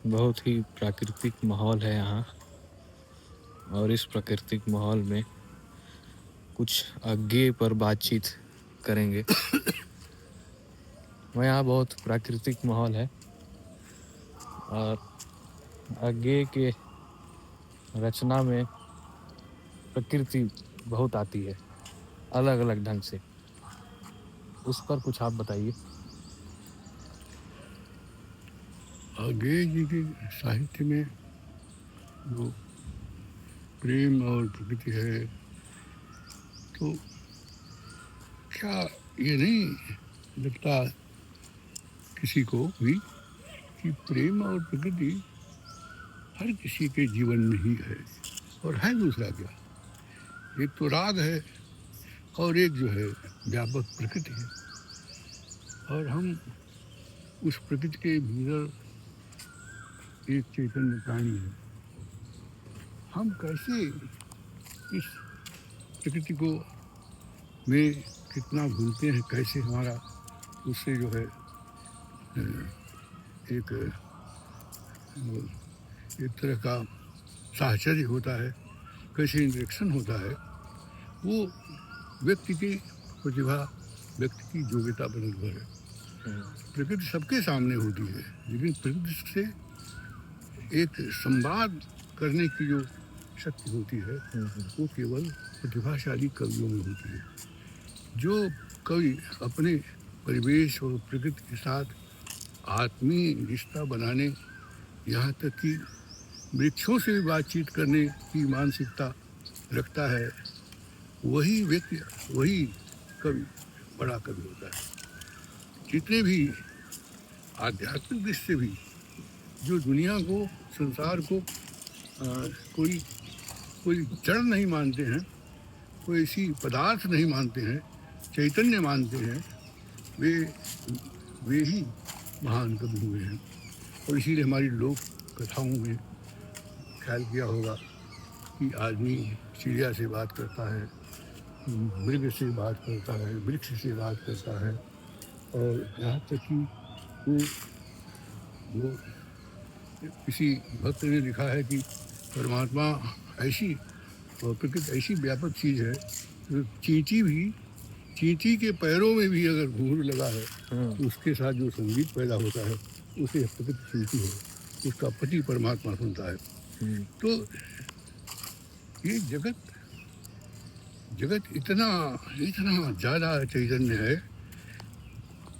बहुत ही प्राकृतिक माहौल है यहाँ। और इस प्राकृतिक माहौल में कुछ आगे पर बातचीत करेंगे। और यहाँ बहुत प्राकृतिक माहौल है। और आगे के रचना में प्रकृति बहुत आती है, अलग अलग ढंग से। उस पर कुछ आप बताइए। आगे जी के साहित्य में जो प्रेम और प्रकृति है, तो क्या ये नहीं लगता किसी को भी कि प्रेम और प्रकृति हर किसी के जीवन में ही है? और है दूसरा क्या? एक तो राग है और एक जो है व्यापक प्रकृति है। और हम उस प्रकृति के भीतर एक चैतन्य प्राणी है। हम कैसे इस प्रकृति को में कितना भूलते हैं, कैसे हमारा उससे जो है एक एक तरह का साहचर्य होता है, कैसे इंटरेक्शन होता है, वो व्यक्ति की प्रतिभा, व्यक्ति की योग्यता पर निर्भर है। प्रकृति सबके सामने होती है, लेकिन प्रकृति से एक संवाद करने की जो शक्ति होती है वो केवल प्रतिभाशाली कवियों में होती है। जो कवि अपने परिवेश और प्रकृति के साथ आत्मीय रिश्ता बनाने, यहाँ तक कि वृक्षों से भी बातचीत करने की मानसिकता रखता है, वही व्यक्ति, वही कवि बड़ा कवि होता है। जितने भी आध्यात्मिक दृष्टि से भी जो दुनिया को, संसार को कोई कोई जड़ नहीं मानते हैं, कोई ऐसी पदार्थ नहीं मानते हैं, चैतन्य मानते हैं, वे ही महान कवि हुए हैं। और इसीलिए हमारी लोक कथाओं में ख्याल किया होगा कि आदमी चिड़िया से बात करता है, मृग से बात करता है, वृक्ष से बात करता है, और यहाँ तक कि वो किसी भक्त ने लिखा है कि परमात्मा ऐसी और प्रकृति ऐसी व्यापक चीज़ है, तो चींटी के पैरों में भी अगर घूर लगा है तो उसके साथ जो संगीत पैदा होता है उसे प्रकृति सुनती है, उसका पति परमात्मा सुनता है। तो ये जगत इतना इतना ज़्यादा चैतन्य है,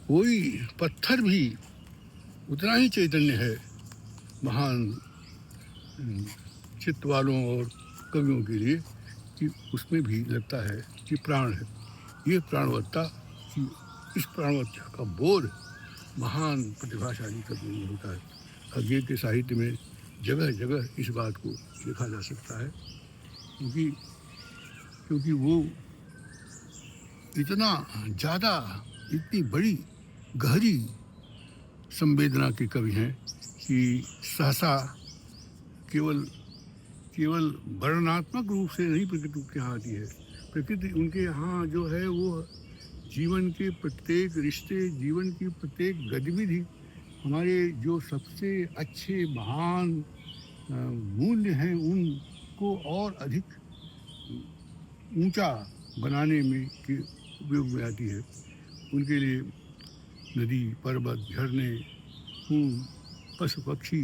कोई पत्थर भी उतना ही चैतन्य है महान चित्त वालों और कवियों के लिए, कि उसमें भी लगता है कि प्राण है। ये प्राणवत्ता, इस प्राणवत्ता का बोध महान प्रतिभाशाली कवियों में होता है। आगे के साहित्य में जगह जगह इस बात को देखा जा सकता है, क्योंकि वो इतना ज़्यादा, इतनी बड़ी गहरी संवेदना के कवि हैं कि सहसा केवल वर्णनात्मक रूप से नहीं प्रकृति उनके यहाँ आती है। प्रकृति उनके यहाँ जो है वो जीवन के प्रत्येक रिश्ते, जीवन की प्रत्येक गतिविधि, हमारे जो सबसे अच्छे महान मूल्य हैं उनको और अधिक ऊंचा बनाने में के उपयोग में आती है। उनके लिए नदी, पर्वत, झरने, फूल, पशु पक्षी,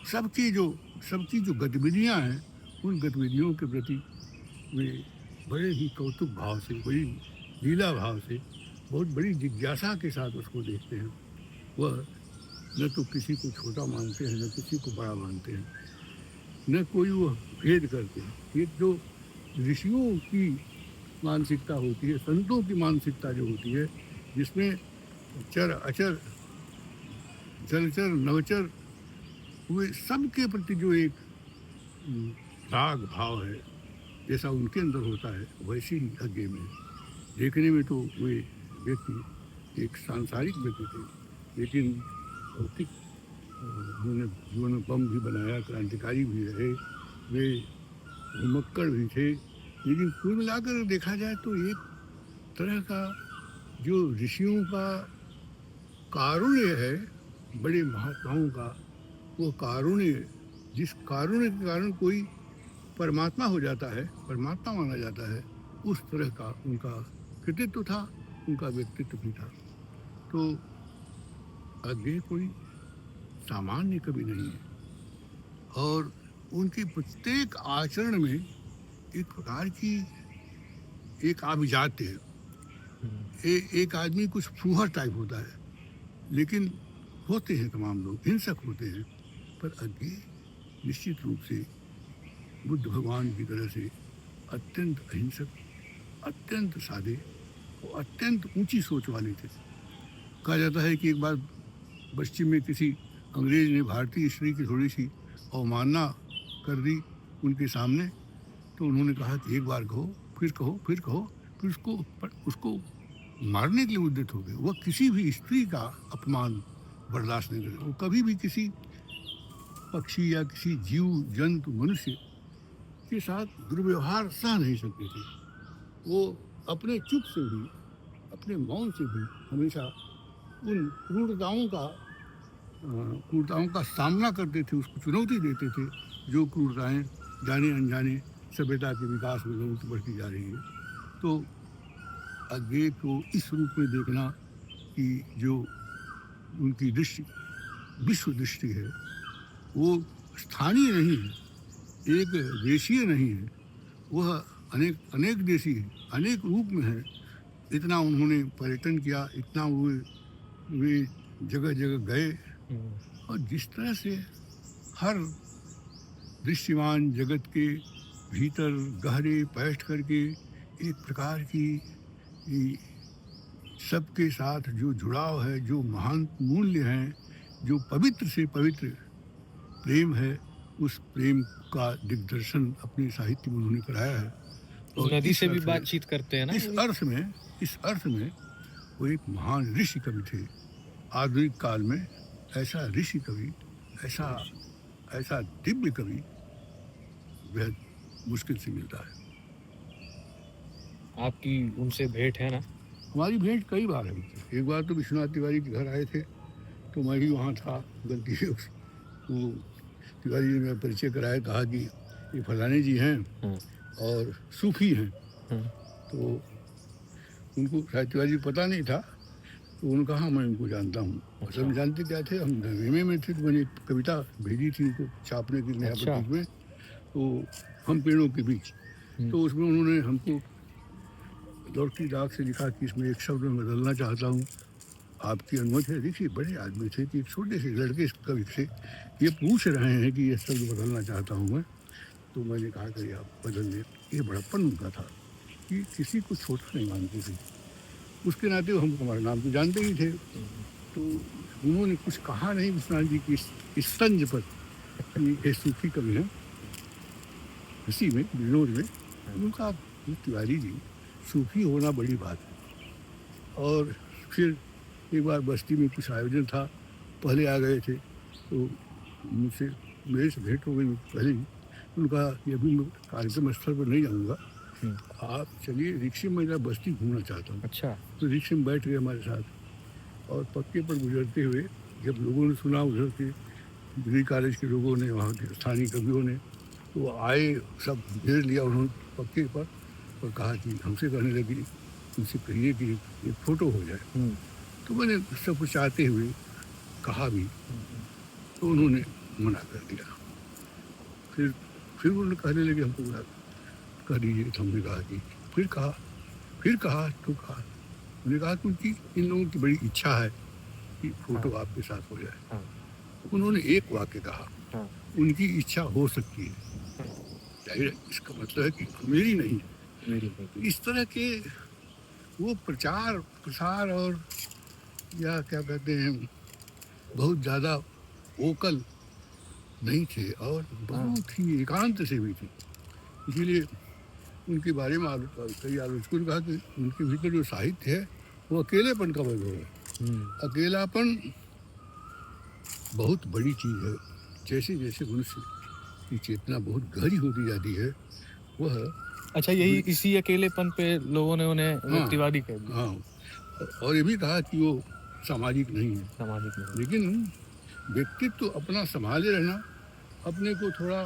सबकी जो गतिविधियाँ हैं, उन गतिविधियों के प्रति वे बड़े ही कौतुक भाव से, बड़ी लीला भाव से, बहुत बड़ी जिज्ञासा के साथ उसको देखते हैं। वह न तो किसी को छोटा मानते हैं, न किसी को बड़ा मानते हैं, न कोई वह भेद करते हैं। ये जो ऋषियों की मानसिकता होती है, संतों की मानसिकता जो होती है, जिसमें चर अचर, जलचर नवचर, वे सब के प्रति जो एक राग भाव है, जैसा उनके अंदर होता है वैसे ही आगे में। देखने में तो वे व्यक्ति एक सांसारिक व्यक्ति थे, लेकिन भौतिक उन्होंने जीवन में बम भी बनाया, क्रांतिकारी भी रहे, वे घुमक्कड़ भी थे। लेकिन कुल मिलाकर देखा जाए तो एक तरह का जो ऋषियों का कारुण्य है, बड़े महात्माओं का वो कारुण्य, जिस कारुण्य के कारण कोई परमात्मा हो जाता है, परमात्मा माना जाता है, उस तरह का उनका कृतित्व था, उनका व्यक्तित्व भी था। तो अज्ञेय कोई सामान्य कवि नहीं है और उनके प्रत्येक आचरण में एक प्रकार की एक आभिजात्य है। एक आदमी कुछ फूहड़ टाइप होता है, लेकिन होते हैं तमाम लोग हिंसक होते हैं, पर अज्ञेय निश्चित रूप से बुद्ध भगवान की तरह से अत्यंत अहिंसक, अत्यंत सादे और अत्यंत ऊंची सोच वाले थे। कहा जाता है कि एक बार पश्चिम में किसी अंग्रेज ने भारतीय स्त्री की थोड़ी सी अवमानना कर दी उनके सामने, तो उन्होंने कहा कि एक बार कहो, फिर कहो, फिर कहो, फिर उसको मारने के लिए उद्यत हो गए। वह किसी भी स्त्री का अपमान बर्दाश्त नहीं करते। वो कभी भी किसी पक्षी या किसी जीव जंतु मनुष्य के साथ दुर्व्यवहार सह नहीं सकते थे। वो अपने चुप से भी, अपने मौन से भी हमेशा उन क्रूरताओं का सामना करते थे, उसको चुनौती देते थे, जो क्रूरताएं जाने अनजाने सभ्यता के विकास में लोगों की बढ़ती जा रही है। तो अज्ञेय को इस रूप में देखना कि जो उनकी दृष्टि विश्व दृष्टि है वो स्थानीय नहीं है, एक देशीय नहीं है, वह अनेक देशी है, अनेक रूप में है। इतना उन्होंने पर्यटन किया, इतना वे जगह जगह गए और जिस तरह से हर दृश्यमान जगत के भीतर गहरे बैठ करके एक प्रकार की सबके साथ जो जुड़ाव है, जो महान मूल्य हैं, जो पवित्र से पवित्र प्रेम है, उस प्रेम का दिग्दर्शन अपने साहित्य में उन्होंने कराया है। और नदी से भी बातचीत करते हैं ना। इस अर्थ में वो एक महान ऋषि कवि थे। आधुनिक काल में ऐसा ऋषि कवि, ऐसा दिव्य कवि बेहद मुश्किल से मिलता है। आपकी उनसे भेंट है ना? हमारी भेंट कई बार है। एक बार तो विश्वनाथ तिवारी के घर आए थे, तो मैं भी वहाँ था। गलती से वो तिवारी जी ने मेरा परिचय कराया, कहा कि ये फलाने जी हैं और सूफी हैं। तो उनको शायद तिवारी पता नहीं था, तो उन्होंने कहा मैं इनको जानता हूँ। असल में जानते क्या थे, हम एमए में थे, तो मैंने एक कविता भेजी थी उनको छापने के लिए प्रतीक में, तो हम पेड़ों के बीच। तो उसमें उन्होंने हमको लौटती डाक से लिखा कि इसमें एक शब्द में बदलना चाहता हूँ, आपकी अनुमति है। देखिए बड़े आदमी थे कि एक छोटे से लड़के कवि से ये पूछ रहे हैं कि ये शब्द बदलना चाहता हूँ मैं। तो मैंने कहा कि आप बदल लें। ये बड़प्पन उनका था कि किसी को छोटा नहीं मानते थे। उसके नाते हम हमारे नाम तो जानते ही थे। तो उन्होंने कुछ कहा नहीं विश्वनाथ जी की इस तंज पर कि ये सूफी कवि हैं, हंसी में विनोद में। उनका तिवारी जी सूफी होना बड़ी बात है। और फिर एक बार बस्ती में कुछ आयोजन था, पहले आ गए थे, तो मुझसे मेरे से भेंट हो गई पहले ही। उनका कि अभी मैं कार्यक्रम स्थल पर नहीं जाऊँगा, आप चलिए रिक्शे में, मैं बस्ती घूमना चाहता हूँ। अच्छा। तो रिक्शे में बैठ गए हमारे साथ और पक्के पर गुजरते हुए जब लोगों ने सुना, उधर के डिग्री कॉलेज के लोगों ने, वहाँ के स्थानीय कवियों ने, तो आए, सब घेर लिया उन्होंने पक्के पर और कहा कि हमसे कहने लगी, उनसे कहिए कि एक फ़ोटो हो जाए। तो मैंने सब कुछ चाहते हुए कहा भी, तो उन्होंने मना कर दिया। फिर उन्होंने कहने लगे हमको बुला कर दीजिए। तो हमने कहा कि फिर कहा तो कहा, उन्होंने कहा कि उनकी इन लोगों की बड़ी इच्छा है कि फ़ोटो आपके साथ हो जाए। उन्होंने एक वाक्य कहा, उनकी इच्छा हो सकती है, जाहिर है इसका मतलब है कि मेरी नहीं। इस तरह के वो प्रचार प्रसार और या क्या कहते हैं, बहुत ज़्यादा वोकल नहीं थे और बहुत ही एकांत से भी थे। इसीलिए उनके बारे में कई आलोचकों ने कहा कि उनके भीतर जो साहित्य है वो अकेलेपन का वैभव है। अकेलापन बहुत बड़ी चीज़ है। जैसे जैसे मनुष्य की चेतना बहुत गहरी होती जाती है, वह अच्छा, यही इसी अकेलेपन पे लोगों ने उन्हें तिवारी कह दिया। हाँ, और ये भी कहा कि वो सामाजिक नहीं है। सामाजिक नहीं। लेकिन व्यक्तित्व तो अपना संभाले रहना, अपने को थोड़ा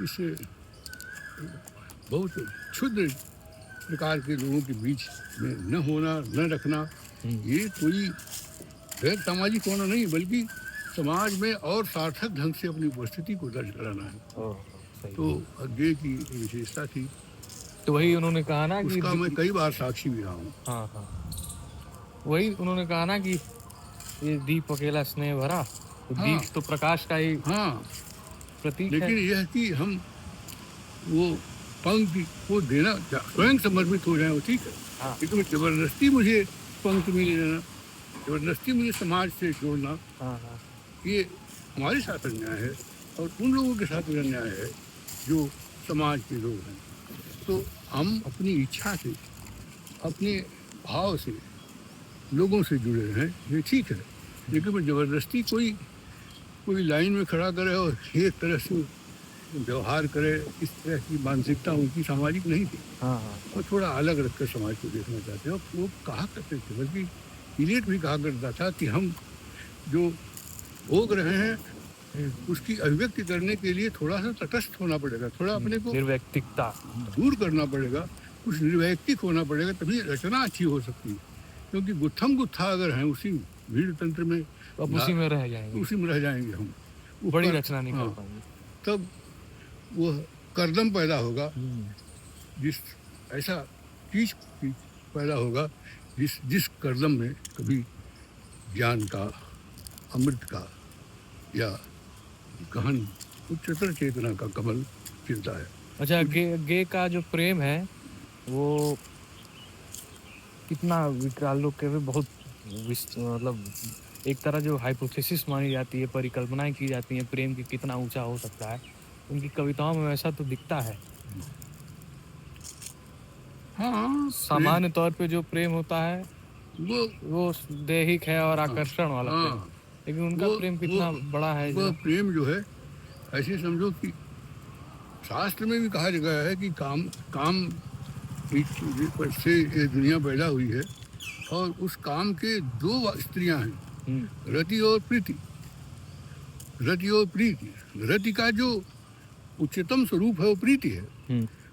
इस बहुत क्षुद्र प्रकार के लोगों के बीच में न होना, न रखना, ये कोई गैर सामाजिक होना नहीं, बल्कि समाज में और सार्थक ढंग से अपनी उपस्थिति को दर्ज कराना है। सही। तो अज्ञे की विशेषता थी, तो वही उन्होंने कहा ना कि उसका मैं कई बार साक्षी भी रहा हूँ। हाँ हाँ, वही उन्होंने कहा ना कि ये दीप अकेला स्नेह भरा, तो हाँ। दीप तो प्रकाश का ही हाँ, प्रतीक लेकिन है। यह कि हम वो पंक्ति को देना स्वयं समर्पित हो जाए वो ठीक है। हाँ। लेकिन जबरदस्ती मुझे पंक्ति में ले लेना, जबरदस्ती मुझे समाज से जोड़ना, हाँ हाँ, ये हमारे साथ अन्याय है और उन लोगों के साथ भी अन्याय है जो समाज के लोग हैं। तो हम अपनी इच्छा से, अपने भाव से लोगों से जुड़े हैं, ये ठीक है। लेकिन मैं जबरदस्ती कोई लाइन में खड़ा करे और एक तरह से व्यवहार करे, इस तरह की मानसिकता उनकी सामाजिक नहीं थी। हाँ हाँ, और थोड़ा अलग रखकर समाज को देखना चाहते हैं। और वो कहा करते थे, बल्कि इलियट भी कहा करता था कि हम जो भोग रहे हैं उसकी अभिव्यक्ति करने के लिए थोड़ा सा तटस्थ होना पड़ेगा, थोड़ा अपने को निर्वैयक्तिकता दूर करना पड़ेगा, कुछ निर्वैयक्तिक होना पड़ेगा, तभी रचना अच्छी हो सकती है। क्योंकि गुत्थम गुत्था अगर हैं उसी भीड़ तंत्र में, अब उसी में रह जाएंगे, उसी में रह जाएंगे हम, बड़ी ऊपर- रचना नहीं कर हाँ, पाएंगे। तब वह कर्दम पैदा होगा, जिस ऐसा चीज पैदा होगा जिस कर्दम में कभी ज्ञान का, अमृत का या गहन उच्चतर चेतना का कमल खिलता है। अच्छा, गे का जो प्रेम है वो कितना विकराल लोग के भी बहुत मतलब एक तरह जो हाइपोथेसिस मानी जाती है, परिकल्पनाएं की जाती हैं प्रेम की कितना ऊंचा हो सकता है, उनकी कविताओं में ऐसा तो दिखता है। हाँ, सामान्य तौर पे जो प्रेम होता है वो दैहिक है और आकर्षण वाला हाँ, प्रेम, लेकिन उनका प्रेम कितना बड़ा है। वह प्रेम जो है, ऐसे समझो कि शास्त्र में भी कहा गया है कि काम पर से ये दुनिया पैदा हुई है और उस काम के दो स्त्रियां हैं, रति और प्रीति। रति और प्रीति, रति का जो उच्चतम स्वरूप है वो प्रीति है।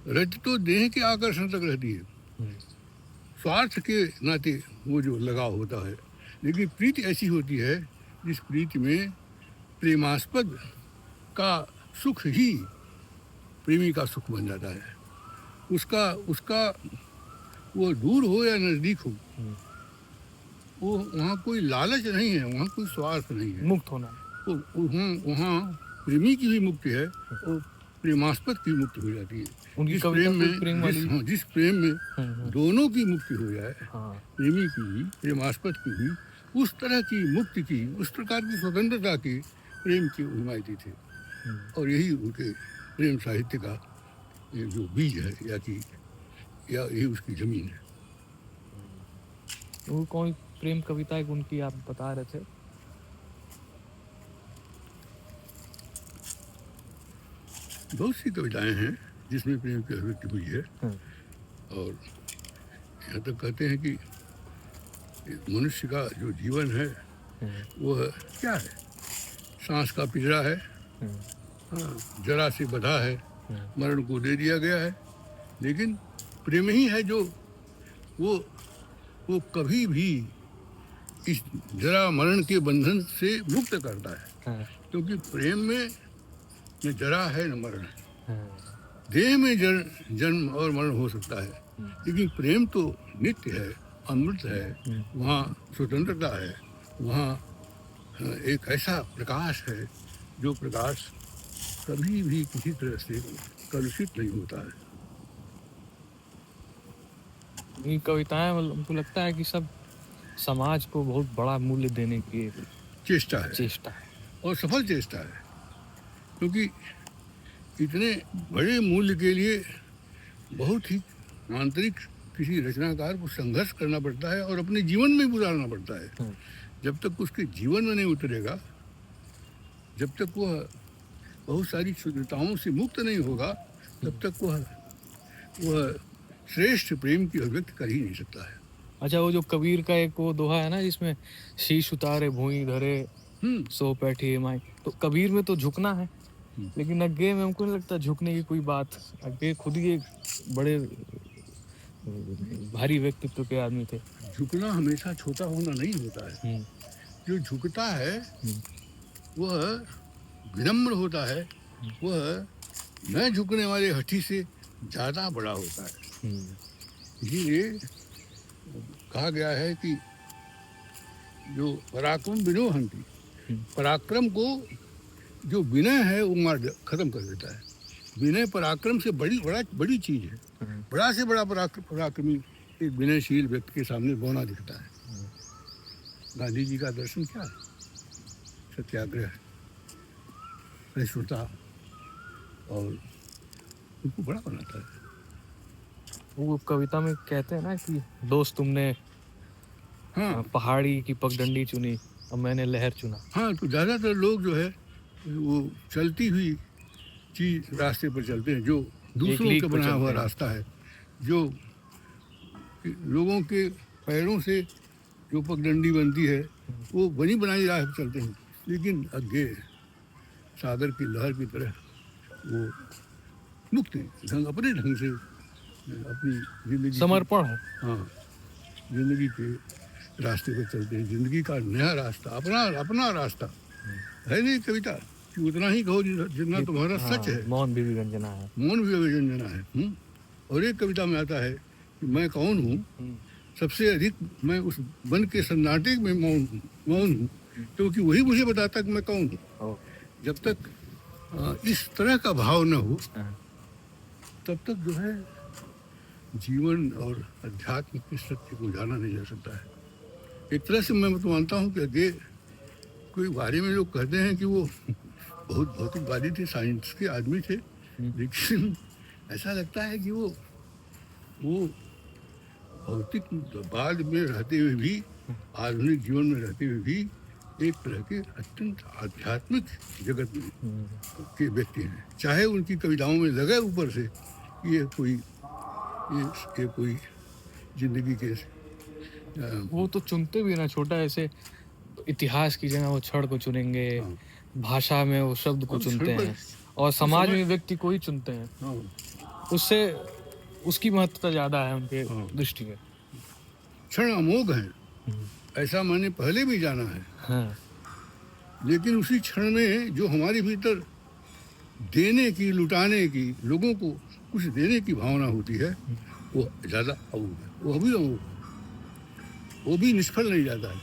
रति तो देह के आकर्षण तक रहती है, स्वार्थ के नाते वो जो लगाव होता है। लेकिन प्रीति ऐसी होती है जिस प्रीति में प्रेमास्पद का सुख ही प्रेमी का सुख बन जाता है। उसका वो दूर हो या नजदीक हो, वो वहाँ कोई लालच नहीं है, वहाँ कोई स्वार्थ नहीं है, मुक्त होना। तो वहाँ प्रेमी की भी मुक्ति है और प्रेमास्पद की मुक्ति हो जाती है। जिस प्रेम में दोनों की मुक्ति हो जाए, प्रेमी की भी प्रेमास्पद की भी, उस तरह की मुक्ति की, उस प्रकार की स्वतंत्रता की प्रेम की हिमायती थे। और यही उनके प्रेम साहित्य का जो बीज है या यही उसकी जमीन है। वो कौन प्रेम कविता है उनकी आप बता रहे थे? बहुत सी कविताएं हैं जिसमें प्रेम की अभिव्यक्ति हुई है। और यहाँ तक कहते हैं कि मनुष्य का जो जीवन है वह क्या है, सांस का पिंजरा है, जरा से बधा है, मरण को दे दिया गया है। लेकिन प्रेम ही है जो वो कभी भी इस जरा मरण के बंधन से मुक्त करता है। क्योंकि प्रेम में न जरा है न मरण है। देह में जन्म और मरण हो सकता है, लेकिन प्रेम तो नित्य है, अमृत है, वहाँ स्वतंत्रता है, वहाँ एक ऐसा प्रकाश है जो प्रकाश कभी भी किसी तरह से कलुषित नहीं होता है। ये कविताएं हमको लगता है कि सब समाज को बहुत बड़ा मूल्य देने की चेष्टा है और सफल चेष्टा है। क्योंकि इतने बड़े मूल्य के लिए बहुत ही आंतरिक किसी रचनाकार को संघर्ष करना पड़ता है और अपने जीवन में गुजारना पड़ता है। जब तक उसके जीवन में नहीं उतरेगा, जब तक वह बहुत सारी क्षुद्रताओं से मुक्त नहीं होगा, तब तक वह श्रेष्ठ प्रेम की अभिव्यक्ति कर ही नहीं सकता है। अच्छा, वो जो कबीर का एक वो दोहा है ना जिसमें शीश उतारे भूमि धरे हम्म सो बैठी माई, तो कबीर में तो झुकना है, हम्म। लेकिन अज्ञे में हमको नहीं लगता झुकने की कोई बात। अज्ञे खुद ही एक बड़े भारी व्यक्तित्व के आदमी थे। झुकना हमेशा छोटा होना नहीं होता है। हम्म, जो झुकता है हम्म, वह विनम्र होता है, वह न झुकने वाले हठी से ज़्यादा बड़ा होता है। हम्म, इसीलिए कहा गया है कि जो पराक्रम विनोह हंति, हम्म, पराक्रम को जो विनय है वो खत्म कर देता है। विनय पराक्रम से बड़ी चीज है। हम्म, बड़ा से बड़ा पराक्रमी एक विनयशील व्यक्ति के सामने बौना दिखता है। गांधी जी का दर्शन क्या है? सत्याग्रह, सहिष्णुता, और उनको बड़ा बनाता है। वो कविता में कहते हैं ना कि दोस्त तुमने हाँ पहाड़ी की पगडंडी चुनी, अब मैंने लहर चुना। हाँ, तो ज़्यादातर लोग जो है वो चलती हुई चीज रास्ते पर चलते हैं, जो दूसरों लीक का पर बनाया हुआ चलते हैं। रास्ता है, जो लोगों के पैरों से जो पगडंडी बनती है वो बनी बनाई राह पर चलते हैं। लेकिन आगे सागर की लहर की तरह वो मुक्त ढंग अपने ढंग से अपनी जिंदगी समर्पण है। हाँ, जिंदगी के रास्ते पर चलते हैं। जिंदगी का नया रास्ता, अपना अपना रास्ता है। नहीं कविता कि उतना ही कहो जितना तुम्हारा सच है। मौन भी व्यंजना है। मौन भी व्यंजना है। और एक कविता में आता है कि मैं कौन हूँ, सबसे अधिक मैं उस वन के सन्नाटे में मौन हूँ, क्योंकि वही मुझे बताता कि मैं कौन हूँ। जब तक इस तरह का भाव न हो तब तक जो है जीवन और अध्यात्म के सत्य को जाना नहीं जा सकता है। एक तरह से मैं तो मानता हूँ कि आगे कोई बारे में लोग कहते हैं कि वो बहुत भौतिकवादी थे, साइंस के आदमी थे, लेकिन ऐसा लगता है कि वो भौतिकवाद में रहते हुए भी, आधुनिक जीवन में रहते हुए भी एक तरह के अत्यंत आध्यात्मिक जगत में के व्यक्ति हैं। चाहे उनकी कविताओं में लगे ऊपर से ये कोई जिंदगी के वो तो चुनते भी ना छोटा, ऐसे इतिहास की जगह वो क्षण को चुनेंगे, भाषा में वो शब्द को चुनते हैं, और समाज में व्यक्ति को ही चुनते हैं। उससे उसकी महत्वता ज्यादा है उनके दृष्टि में। क्षण अमोघ है, ऐसा मैंने पहले भी जाना है। हाँ। लेकिन उसी क्षण में जो हमारे भीतर देने की, लुटाने की, लोगों को कुछ देने की भावना होती है, वो ज्यादा अमोघ है। वो अभी अमोघ, वो भी निष्फल नहीं जाता है।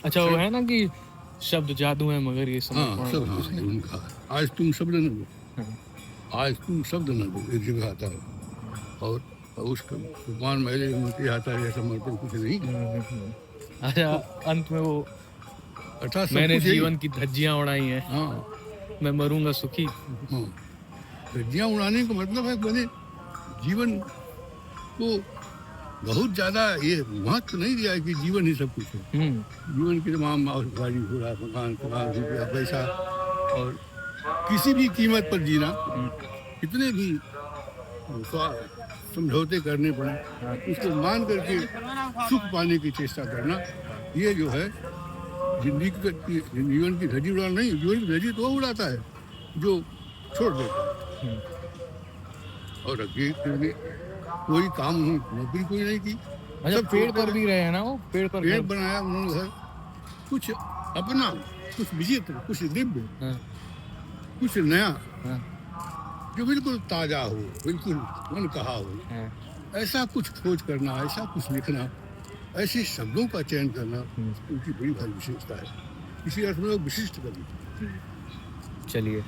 अच्छा, वो है ना कि शब्द जादू है मगर ये हाँ, सब हाँ, उनका आज तुम शब्द न दो, आज तुम शब्द न दो, एक जगह आता है। और उसका भगवान मेरे मुझे आता है समर्पण कुछ नहीं। अच्छा, अंत में वो अर्थात मैंने जीवन की धज्जियां उड़ाई हैं, हाँ, मैं मरूंगा सुखी। हाँ, धज्जियां उड़ाने का मतलब है मैंने जीवन को बहुत ज़्यादा ये महत्व नहीं दिया है कि जीवन ही सब कुछ है। जीवन की तमाम गाड़ी घोड़ा मकान रुपया पैसा और किसी भी कीमत पर जीना, कितने भी समझौते करने पड़े, उसको मान करके सुख पाने की चेष्टा करना, ये जो है जीवन की धज्जी उड़ाना नहीं। जीवन की धज्जी तो उड़ाता है जो छोड़ देता है। और अभी कोई काम नहीं, नौकरी कोई नहीं की। अच्छा, पेड़ पर भी रहे हैं ना, वो पेड़ बनाया उन्होंने घर, कुछ अपना, कुछ विचित्र, कुछ दिव्य, कुछ नया, जो बिल्कुल ताजा हो, बिल्कुल मन कहा हो, ऐसा कुछ खोज करना, ऐसा कुछ लिखना, ऐसे शब्दों का चयन करना उनकी बड़ी भारी विशेषता है। इसी अर्थ में वो विशिष्ट कवि। चलिए।